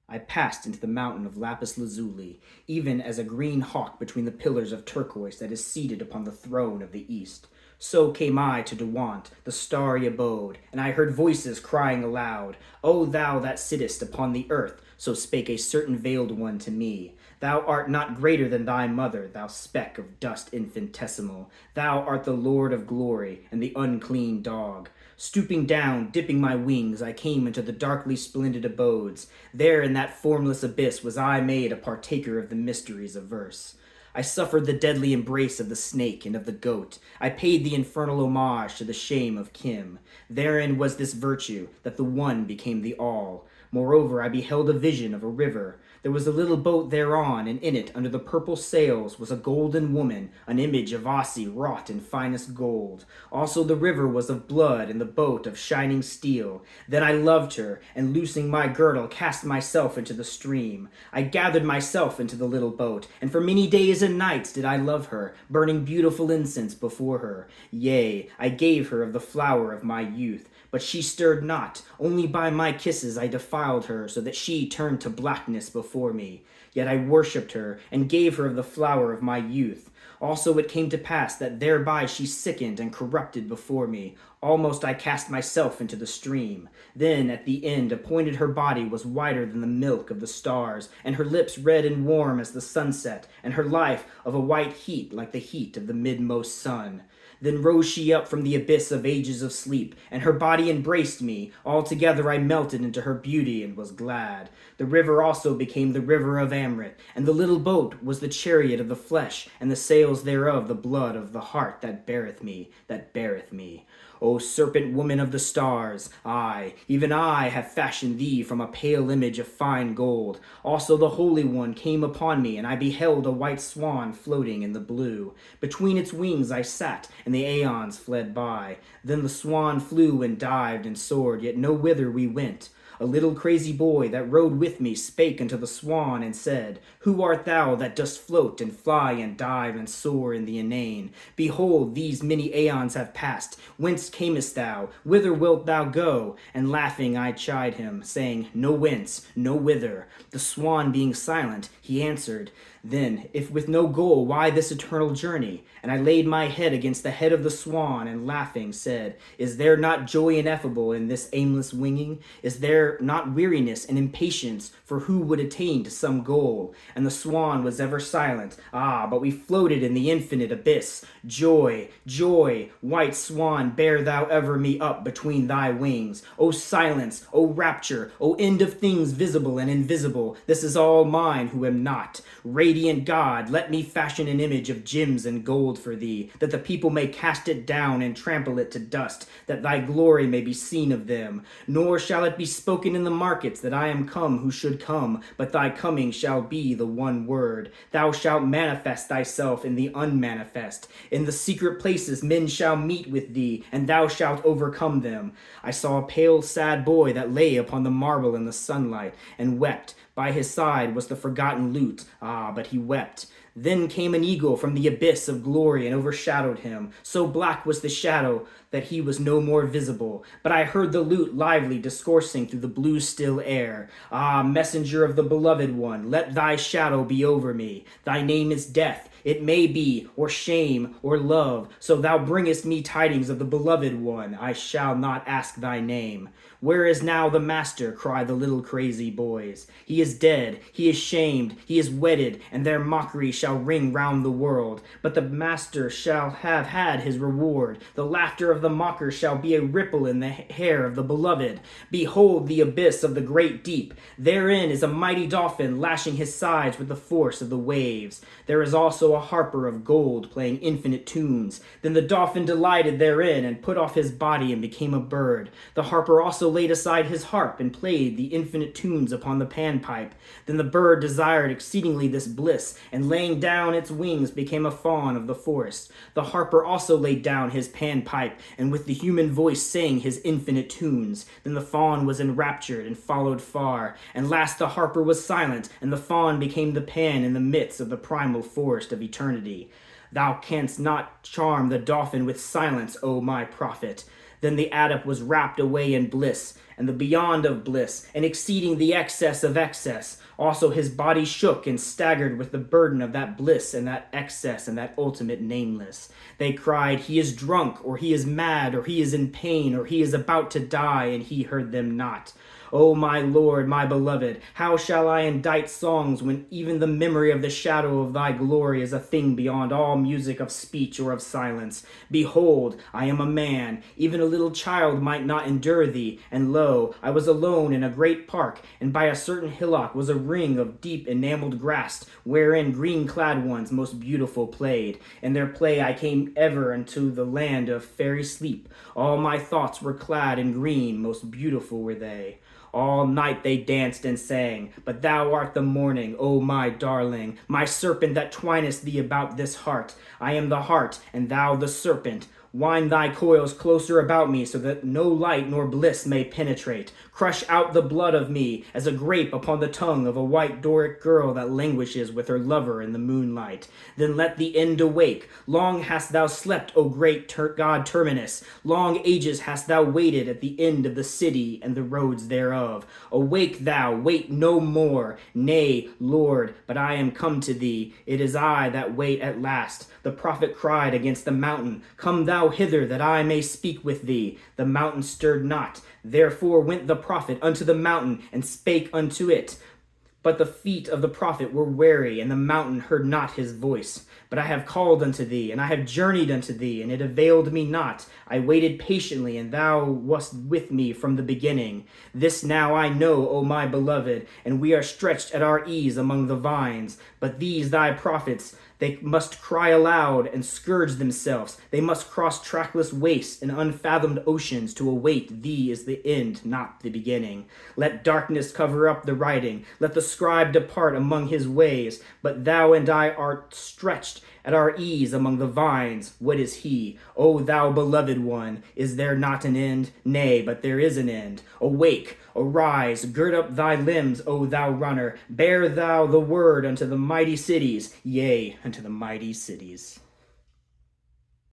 I passed into the mountain of lapis lazuli, even as a green hawk between the pillars of turquoise that is seated upon the throne of the east. So came I to Dewant, the starry abode, and I heard voices crying aloud, O thou that sittest upon the earth, so spake a certain veiled one to me. Thou art not greater than thy mother, thou speck of dust infinitesimal. Thou art the Lord of glory, and the unclean dog. Stooping down, dipping my wings, I came into the darkly splendid abodes. There in that formless abyss was I made a partaker of the mysteries of verse. I suffered the deadly embrace of the snake and of the goat. I paid the infernal homage to the shame of Kim. Therein was this virtue, that the one became the all. Moreover, I beheld a vision of a river. There was a little boat thereon, and in it, under the purple sails, was a golden woman, an image of Asi wrought in finest gold. Also the river was of blood, and the boat of shining steel. Then I loved her, and loosing my girdle, cast myself into the stream. I gathered myself into the little boat, and for many days and nights did I love her, burning beautiful incense before her. Yea, I gave her of the flower of my youth. But she stirred not, only by my kisses I defiled her, so that she turned to blackness before me. Yet I worshipped her, and gave her of the flower of my youth. Also it came to pass that thereby she sickened and corrupted before me. Almost I cast myself into the stream. Then at the end appointed her body was whiter than the milk of the stars, and her lips red and warm as the sunset, and her life of a white heat like the heat of the midmost sun. Then rose she up from the abyss of ages of sleep, and her body embraced me. Altogether I melted into her beauty and was glad. The river also became the river of Amrit, and the little boat was the chariot of the flesh, and the sails thereof the blood of the heart that beareth me, that beareth me. O serpent woman of the stars, I, even I, have fashioned thee from a pale image of fine gold. Also the Holy One came upon me, and I beheld a white swan floating in the blue. Between its wings I sat, and the aeons fled by. Then the swan flew and dived and soared, yet no whither we went. A little crazy boy that rode with me spake unto the swan and said, Who art thou that dost float and fly and dive and soar in the inane? Behold, these many aeons have passed. Whence camest thou? Whither wilt thou go? And laughing I chid him, saying, No whence, no whither. The swan being silent, he answered, Then, if with no goal, why this eternal journey? And I laid my head against the head of the swan, and laughing said, Is there not joy ineffable in this aimless winging? Is there not weariness and impatience for who would attain to some goal? And the swan was ever silent. Ah, but we floated in the infinite abyss. Joy, joy, white swan, bear thou ever me up between thy wings. O silence, O rapture, O end of things visible and invisible, this is all mine who am not. Radiant God, let me fashion an image of gems and gold for thee, that the people may cast it down and trample it to dust, that thy glory may be seen of them. Nor shall it be spoken in the markets that I am come who should come, but thy coming shall be the one word. Thou shalt manifest thyself in the unmanifest. In the secret places men shall meet with thee, and thou shalt overcome them. I saw a pale, sad boy that lay upon the marble in the sunlight, and wept. By his side was the forgotten lute. Ah, but he wept. Then came an eagle from the abyss of glory and overshadowed him. So black was the shadow that he was no more visible. But I heard the lute lively discoursing through the blue still air. Ah, messenger of the beloved one, let thy shadow be over me. Thy name is death. It may be, or shame, or love. So thou bringest me tidings of the beloved one. I shall not ask thy name. Where is now the master? Cry the little crazy boys. He is dead, he is shamed, he is wedded, and their mockery shall ring round the world. But the master shall have had his reward. The laughter of the mocker shall be a ripple in the hair of the beloved. Behold the abyss of the great deep. Therein is a mighty dolphin lashing his sides with the force of the waves. There is also a harper of gold playing infinite tunes. Then the dolphin delighted therein and put off his body and became a bird. The harper also laid aside his harp and played the infinite tunes upon the panpipe. Then the bird desired exceedingly this bliss, and laying down its wings became a fawn of the forest. The harper also laid down his panpipe, and with the human voice sang his infinite tunes. Then the fawn was enraptured and followed far, and last the harper was silent, and the fawn became the pan in the midst of the primal forest of eternity. Thou canst not charm the dolphin with silence, O my prophet. Then the adept was wrapped away in bliss, and the beyond of bliss, and exceeding the excess of excess. Also his body shook and staggered with the burden of that bliss and that excess and that ultimate nameless. They cried, "He is drunk, or he is mad, or he is in pain, or he is about to die," and he heard them not. O my Lord, my beloved, how shall I indite songs when even the memory of the shadow of thy glory is a thing beyond all music of speech or of silence? Behold, I am a man, even a little child might not endure thee, and lo, I was alone in a great park, and by a certain hillock was a ring of deep enameled grass, wherein green-clad ones most beautiful played. In their play I came ever unto the land of fairy sleep. All my thoughts were clad in green, most beautiful were they. All night they danced and sang, but thou art the morning, O my darling, my serpent that twinest thee about this heart. I am the heart, and thou the serpent. Wind thy coils closer about me, so that no light nor bliss may penetrate. Crush out the blood of me, as a grape upon the tongue of a white Doric girl that languishes with her lover in the moonlight. Then let the end awake. Long hast thou slept, O great god Terminus. Long ages hast thou waited at the end of the city and the roads thereof. Awake thou, wait no more. Nay, Lord, but I am come to thee. It is I that wait at last. The prophet cried against the mountain, "Come thou hither, that I may speak with thee." The mountain stirred not. Therefore went the prophet unto the mountain, and spake unto it. But the feet of the prophet were weary, and the mountain heard not his voice. But I have called unto thee, and I have journeyed unto thee, and it availed me not. I waited patiently, and thou wast with me from the beginning. This now I know, O my beloved, and we are stretched at our ease among the vines. But these thy prophets, they must cry aloud and scourge themselves. They must cross trackless wastes and unfathomed oceans to await thee is the end, not the beginning. Let darkness cover up the writing. Let the scribe depart among his ways. But thou and I art stretched at our ease among the vines. What is he? O thou beloved one, is there not an end? Nay, but there is an end. Awake, arise, gird up thy limbs, O thou runner. Bear thou the word unto the mighty cities, yea, unto the mighty cities.